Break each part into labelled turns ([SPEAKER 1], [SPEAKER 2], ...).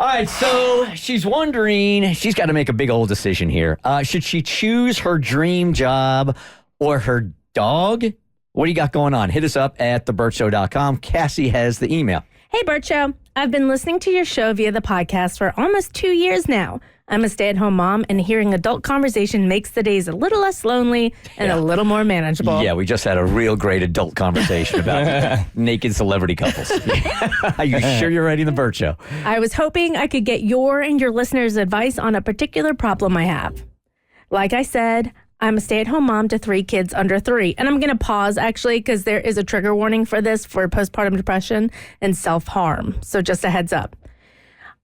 [SPEAKER 1] All right, so she's wondering, she's got to make a big old decision here. Should she choose her dream job or her dog? What do you got going on? Hit us up at thebertshow.com. Cassie has the email.
[SPEAKER 2] Hey, Bert Show. I've been listening to your show via the podcast for almost 2 years now. I'm a stay-at-home mom, and hearing adult conversation makes the days a little less lonely and a little more manageable.
[SPEAKER 1] Yeah, we just had a real great adult conversation about naked celebrity couples. Are you sure you're ready in the Bert Show?
[SPEAKER 2] I was hoping I could get your and your listeners' advice on a particular problem I have. Like I said, I'm a stay-at-home mom to 3 kids under 3. And I'm going to pause, actually, because there is a trigger warning for this for postpartum depression and self-harm. So just a heads up.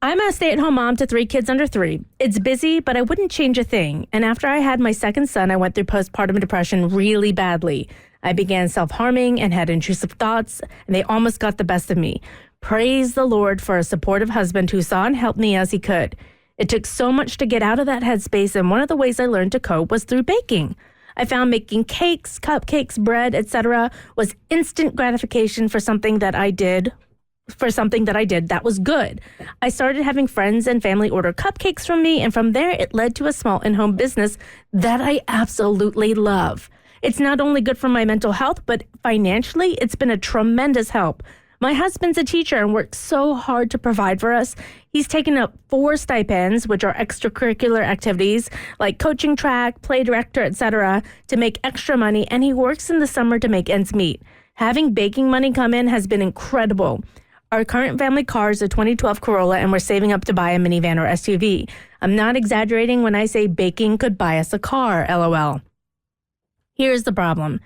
[SPEAKER 2] I'm a stay-at-home mom to 3 kids under 3. It's busy, but I wouldn't change a thing. And after I had my second son, I went through postpartum depression really badly. I began self-harming and had intrusive thoughts, and they almost got the best of me. Praise the Lord for a supportive husband who saw and helped me as he could. It took so much to get out of that headspace, and one of the ways I learned to cope was through baking. I found making cakes, cupcakes, bread, etc. was instant gratification for something that I did that was good. I started having friends and family order cupcakes from me, and from there it led to a small in-home business that I absolutely love. It's not only good for my mental health, but financially it's been a tremendous help. My husband's a teacher and works so hard to provide for us. He's taken up 4 stipends, which are extracurricular activities like coaching track, play director, etc., to make extra money, and he works in the summer to make ends meet. Having baking money come in has been incredible. Our current family car is a 2012 Corolla, and we're saving up to buy a minivan or SUV. I'm not exaggerating when I say baking could buy us a car, LOL. Here's the problem.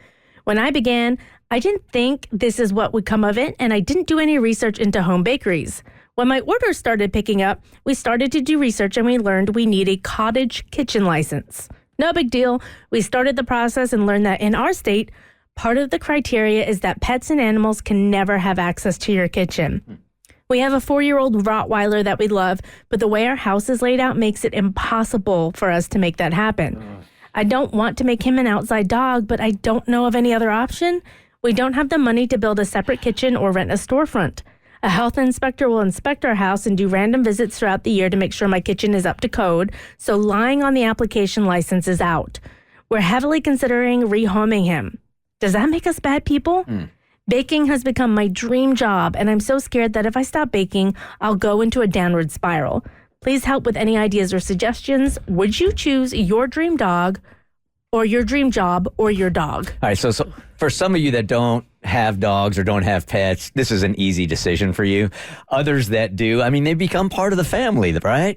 [SPEAKER 2] When I began, I didn't think this is what would come of it, and I didn't do any research into home bakeries. When my orders started picking up, we started to do research, and we learned we need a cottage kitchen license. No big deal. We started the process and learned that in our state, part of the criteria is that pets and animals can never have access to your kitchen. We have a 4-year-old Rottweiler that we love, but the way our house is laid out makes it impossible for us to make that happen. I don't want to make him an outside dog, but I don't know of any other option. We don't have the money to build a separate kitchen or rent a storefront. A health inspector will inspect our house and do random visits throughout the year to make sure my kitchen is up to code, so lying on the application license is out. We're heavily considering rehoming him. Does that make us bad people? Baking has become my dream job, and I'm so scared that if I stop baking, I'll go into a downward spiral. Please help with any ideas or suggestions. Would you choose your dream dog or your dream job or your dog?
[SPEAKER 1] All right, so for some of you that don't have dogs or don't have pets, this is an easy decision for you. Others that do, I mean, they become part of the family, right?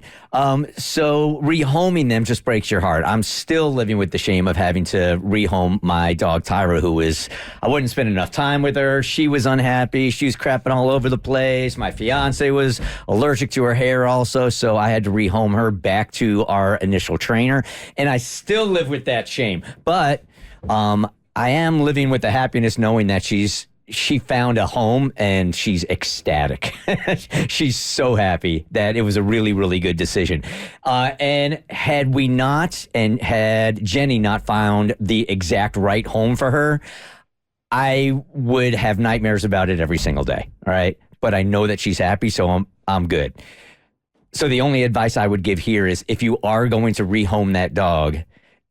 [SPEAKER 1] So rehoming them just breaks your heart. I'm still living with the shame of having to rehome my dog, Tyra, I wouldn't spend enough time with her. She was unhappy. She was crapping all over the place. My fiance was allergic to her hair also, so I had to rehome her back to our initial trainer. And I still live with that shame. But I am living with the happiness knowing that she found a home and she's ecstatic. She's so happy that it was a really, really good decision. And had we not, and had Jenny not found the exact right home for her, I would have nightmares about it every single day. All right. But I know that she's happy, so I'm good. So the only advice I would give here is if you are going to rehome that dog,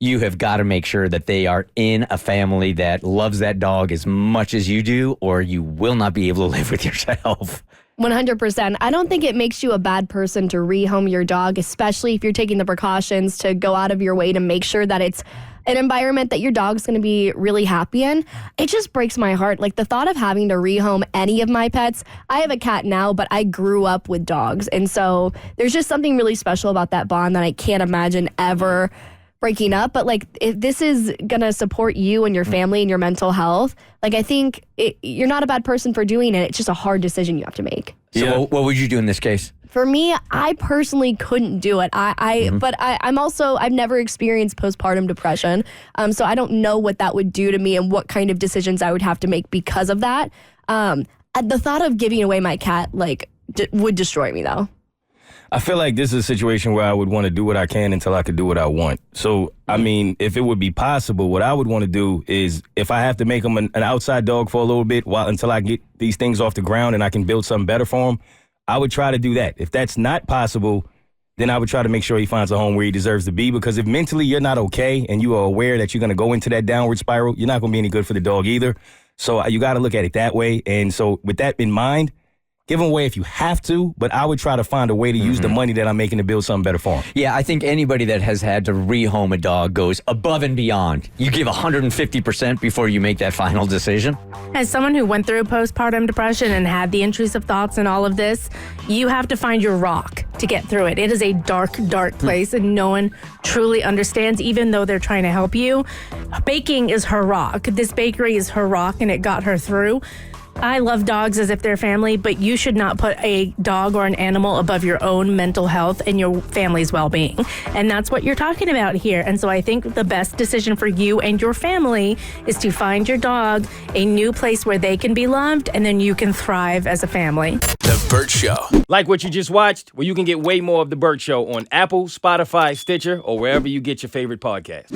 [SPEAKER 1] you have got to make sure that they are in a family that loves that dog as much as you do, or you will not be able to live with yourself.
[SPEAKER 3] 100%. I don't think it makes you a bad person to rehome your dog, especially if you're taking the precautions to go out of your way to make sure that it's an environment that your dog's going to be really happy in. It just breaks my heart. Like the thought of having to rehome any of my pets. I have a cat now, but I grew up with dogs. And so there's just something really special about that bond that I can't imagine ever breaking up. But like, if this is going to support you and your family and your mental health, like I think you're not a bad person for doing it. It's just a hard decision you have to make.
[SPEAKER 1] So what would you do in this case?
[SPEAKER 3] For me, I personally couldn't do it. But I'm also, I've never experienced postpartum depression. So I don't know what that would do to me and what kind of decisions I would have to make because of that. The thought of giving away my cat, would destroy me though.
[SPEAKER 4] I feel like this is a situation where I would want to do what I can until I could do what I want. So, I mean, if it would be possible, what I would want to do is if I have to make him an outside dog for a little bit until I get these things off the ground and I can build something better for him, I would try to do that. If that's not possible, then I would try to make sure he finds a home where he deserves to be, because if mentally you're not okay and you are aware that you're going to go into that downward spiral, you're not going to be any good for the dog either. So you got to look at it that way. And so with that in mind, give him away if you have to, but I would try to find a way to use the money that I'm making to build something better for him.
[SPEAKER 1] Yeah, I think anybody that has had to rehome a dog goes above and beyond. You give 150% before you make that final decision.
[SPEAKER 2] As someone who went through postpartum depression and had the intrusive thoughts and all of this, you have to find your rock to get through it. It is a dark, dark place, and no one truly understands, even though they're trying to help you. Baking is her rock. This bakery is her rock, and it got her through. I love dogs as if they're family, but you should not put a dog or an animal above your own mental health and your family's well-being. And that's what you're talking about here. And so I think the best decision for you and your family is to find your dog a new place where they can be loved, and then you can thrive as a family.
[SPEAKER 5] The Bert Show.
[SPEAKER 4] Like what you just watched? Well, you can get way more of The Bert Show on Apple, Spotify, Stitcher, or wherever you get your favorite podcast.